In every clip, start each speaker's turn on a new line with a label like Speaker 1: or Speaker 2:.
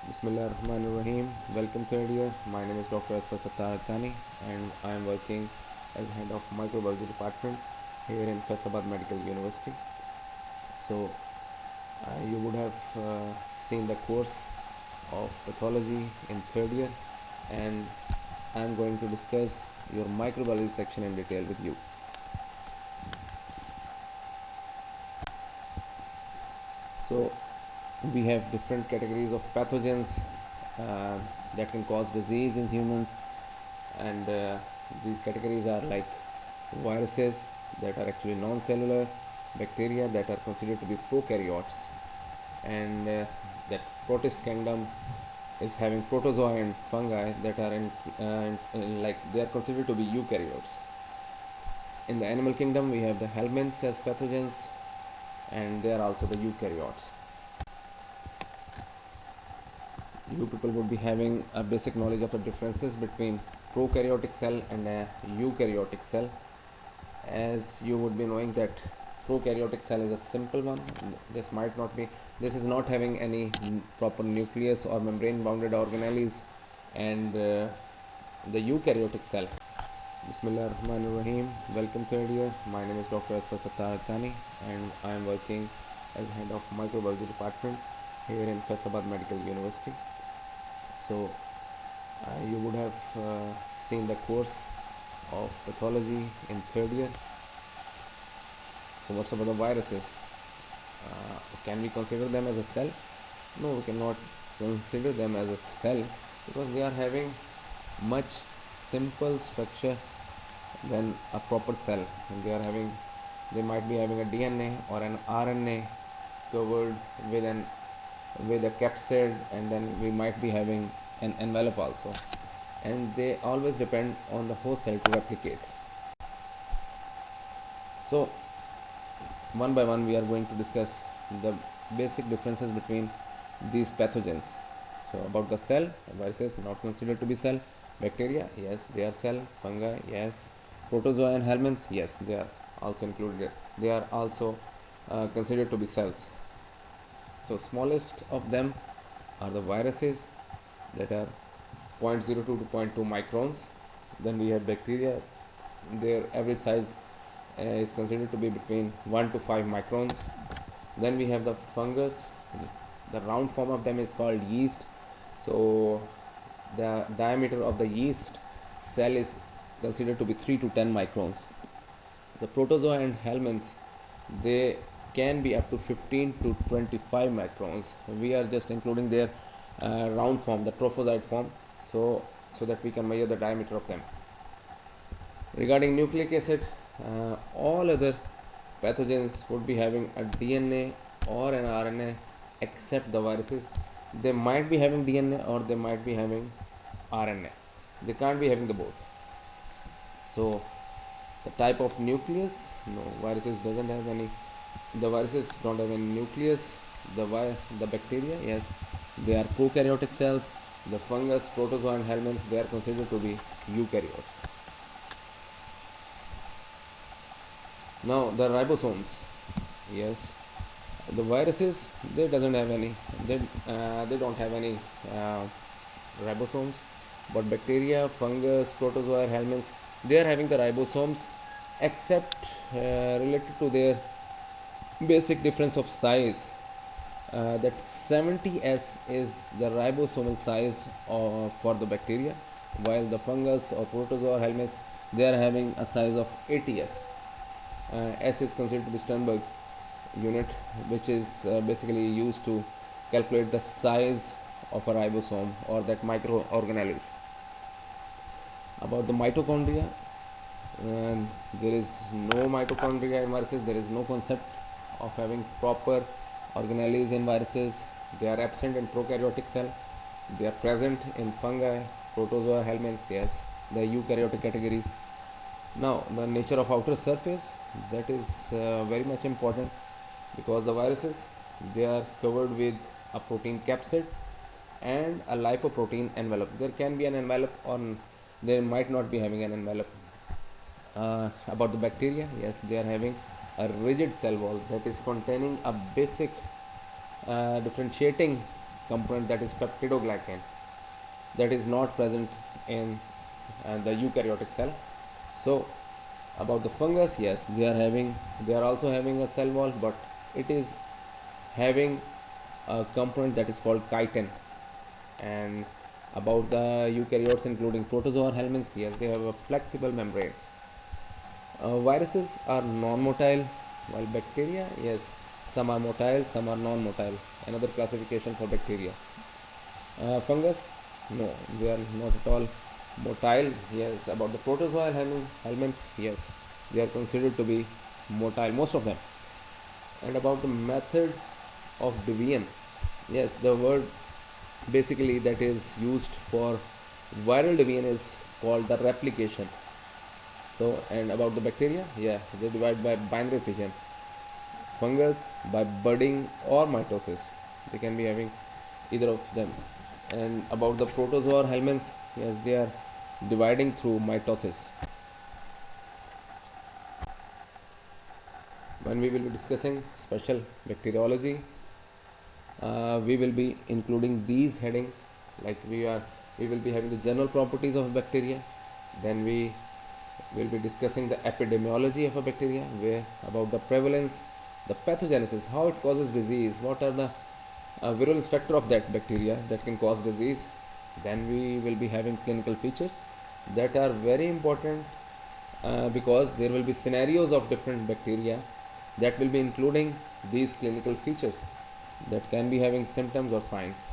Speaker 1: Bismillahirrahmanirrahim. Welcome to India. My name is Dr. Asfar Sattar Haqqani and I am working as head of microbiology department here in Faisalabad Medical University. So you would have seen the course of pathology in third year, and I am going to discuss your microbiology section in detail with you. So we have different categories of pathogens uh, that can cause disease in humans, and these categories are like viruses that are actually non-cellular, bacteria that are considered to be prokaryotes, and that protist kingdom is having protozoa and fungi that are like they are considered to be eukaryotes. In the animal kingdom, we have the helminths as pathogens, and they are also the eukaryotes. You people would be having a basic knowledge of the differences between prokaryotic cell and a eukaryotic cell, as you would be knowing that prokaryotic cell is a simple one. This is not having any proper nucleus or membrane bounded organelles, and the eukaryotic cell. Bismillahirrahmanirrahim. Welcome to India. My name is Dr. Asfar Sattar Haqqani and I am working as head of microbiology department here in Faisalabad Medical University. So you would have seen the course of pathology in third year. So what's about the viruses? Can we consider them as a cell? No, we cannot consider them as a cell because they are having much simple structure than a proper cell. And they might be having a DNA or an RNA covered with a capsid, and then we might be having an envelope also, and they always depend on the host cell to replicate. So one by one we are going to discuss the basic differences between these pathogens. So about the cell, viruses not considered to be cell, bacteria, yes they are cell, fungi, yes, protozoa and helminths, yes they are also included, they are also considered to be cells. So smallest of them are the viruses that are 0.02 to 0.2 microns. Then we have bacteria, their average size is considered to be between 1 to 5 microns. Then we have the fungus, the round form of them is called yeast. So the diameter of the yeast cell is considered to be 3 to 10 microns. The protozoa and helminths, they can be up to 15 to 25 microns. We are just including their round form, the trophozoite form, so that we can measure the diameter of them. Regarding nucleic acid, all other pathogens would be having a DNA or an RNA except the viruses. They might be having DNA or they might be having RNA. They can't be having the both. So the type of nucleus, no, viruses doesn't have any. The viruses don't have any nucleus. The bacteria, yes, they are prokaryotic cells. The fungus, protozoa and helminths, they are considered to be eukaryotes. Now the ribosomes, yes, the viruses, they doesn't have any, they don't have any ribosomes, but bacteria, fungus, protozoa, helminths, they are having the ribosomes, except related to their basic difference of size. That 70s is the ribosomal size for the bacteria, while the fungus or protozoa or helminths, they are having a size of 80s. S is considered to be Sternberg unit, which is basically used to calculate the size of a ribosome or that microorganelle. About the mitochondria, there is no mitochondria in viruses. There is no concept of having proper organelles in viruses. They are absent in prokaryotic cell. They are present in fungi, protozoa, helminths, yes, the eukaryotic categories. Now the nature of outer surface, that is very much important, because the viruses, they are covered with a protein capsid and a lipoprotein envelope. There can be an envelope or they might not be having an envelope. About the bacteria, yes, they are having a rigid cell wall that is containing a basic differentiating component that is peptidoglycan, that is not present in the eukaryotic cell. So about the fungus, yes, they are also having a cell wall, but it is having a component that is called chitin. And about the eukaryotes including protozoa helminths, yes, they have a flexible membrane. Viruses are non-motile, while bacteria, yes, some are motile, some are non-motile. Another classification for bacteria. Fungus, no, they are not at all motile. Yes, about the protozoa helminths, yes, they are considered to be motile, most of them. And about the method of division, yes, the word basically that is used for viral division is called the replication. So, and about the bacteria, yeah, they divide by binary fission. Fungus by budding or mitosis, they can be having either of them. And about the protozoa helminths, yes, they are dividing through mitosis. When we will be discussing special bacteriology, we will be including these headings, like we will be having the general properties of bacteria, then we will be discussing the epidemiology of a bacteria, where about the prevalence, the pathogenesis, how it causes disease, what are the virulence factor of that bacteria that can cause disease. Then we will be having clinical features that are very important, because there will be scenarios of different bacteria that will be including these clinical features that can be having symptoms or signs.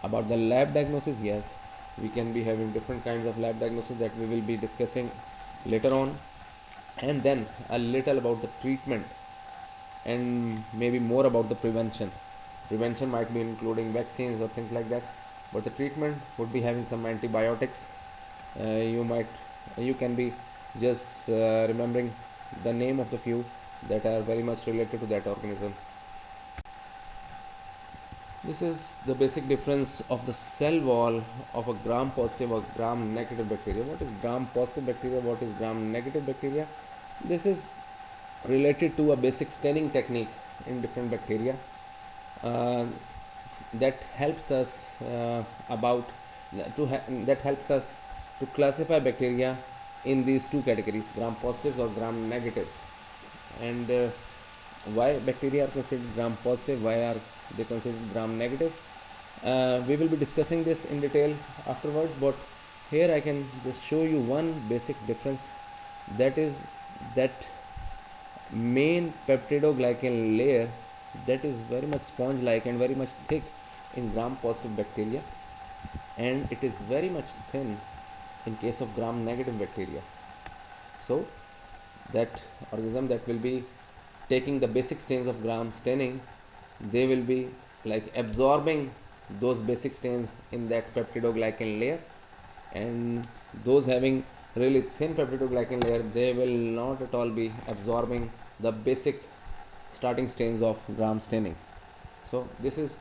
Speaker 1: About the lab diagnosis, yes, we can be having different kinds of lab diagnosis that we will be discussing later on. And then a little about the treatment, and maybe more about the prevention might be including vaccines or things like that, but the treatment would be having some antibiotics. You can be just remembering the name of the few that are very much related to that organism. This is the basic difference of the cell wall of a gram positive or gram negative bacteria. What is gram positive bacteria? What is gram negative bacteria? This is related to a basic staining technique in different bacteria, uh, that helps us that helps us to classify bacteria in these two categories, gram positives or gram negatives. And why bacteria are considered gram positive, why are they considered gram negative, we will be discussing this in detail afterwards, but here I can just show you one basic difference, that is that main peptidoglycan layer that is very much sponge like and very much thick in gram positive bacteria, and it is very much thin in case of gram negative bacteria. So that organism that will be taking the basic stains of gram staining, they will be like absorbing those basic stains in that peptidoglycan layer, and those having really thin peptidoglycan layer, they will not at all be absorbing the basic starting stains of gram staining. So this is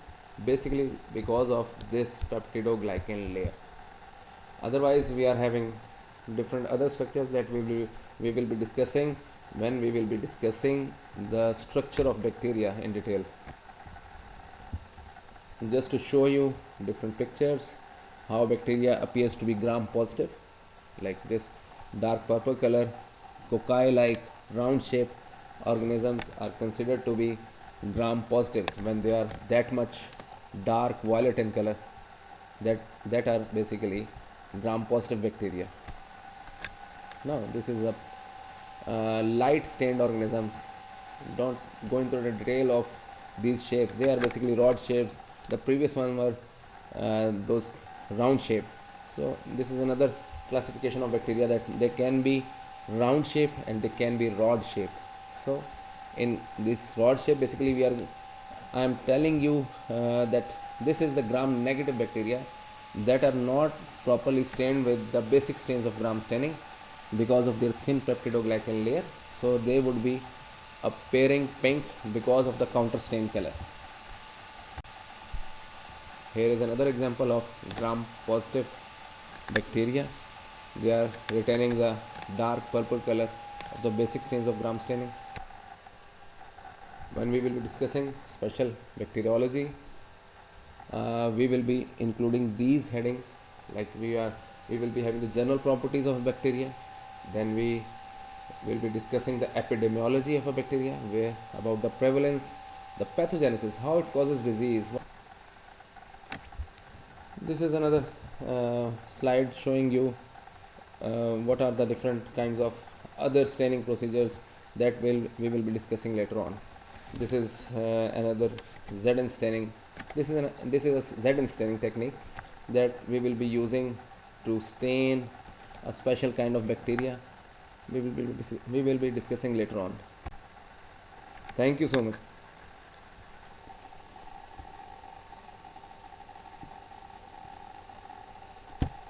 Speaker 1: basically because of this peptidoglycan layer. Otherwise we are having different other structures that we will be discussing when we will be discussing the structure of bacteria in detail. Just to show you different pictures how bacteria appears to be gram positive, like this dark purple color cocci like round shaped organisms are considered to be gram positives when they are that much dark violet in color, that are basically gram positive bacteria. Now this is a light stained organisms. Don't go into the detail of these shapes, they are basically rod shapes. The previous one were those round shape. So this is another classification of bacteria, that they can be round shape and they can be rod shape. So in this rod shape, basically I am telling you that this is the gram negative bacteria that are not properly stained with the basic stains of gram staining because of their thin peptidoglycan layer. So they would be appearing pink because of the counter stain color. Here is another example of gram positive bacteria. They are retaining the dark purple color of the basic stains of gram staining. When we will be discussing special bacteriology, We will be including these headings, like we will be having the general properties of bacteria. Then we will be discussing the epidemiology of a bacteria, where about the prevalence, the pathogenesis, how it causes disease. This is another slide showing you what are the different kinds of other staining procedures that we will be discussing later on. This is another Zn staining. This is a Zn staining technique that we will be using to stain a special kind of bacteria. We will be discussing later on. Thank you so much.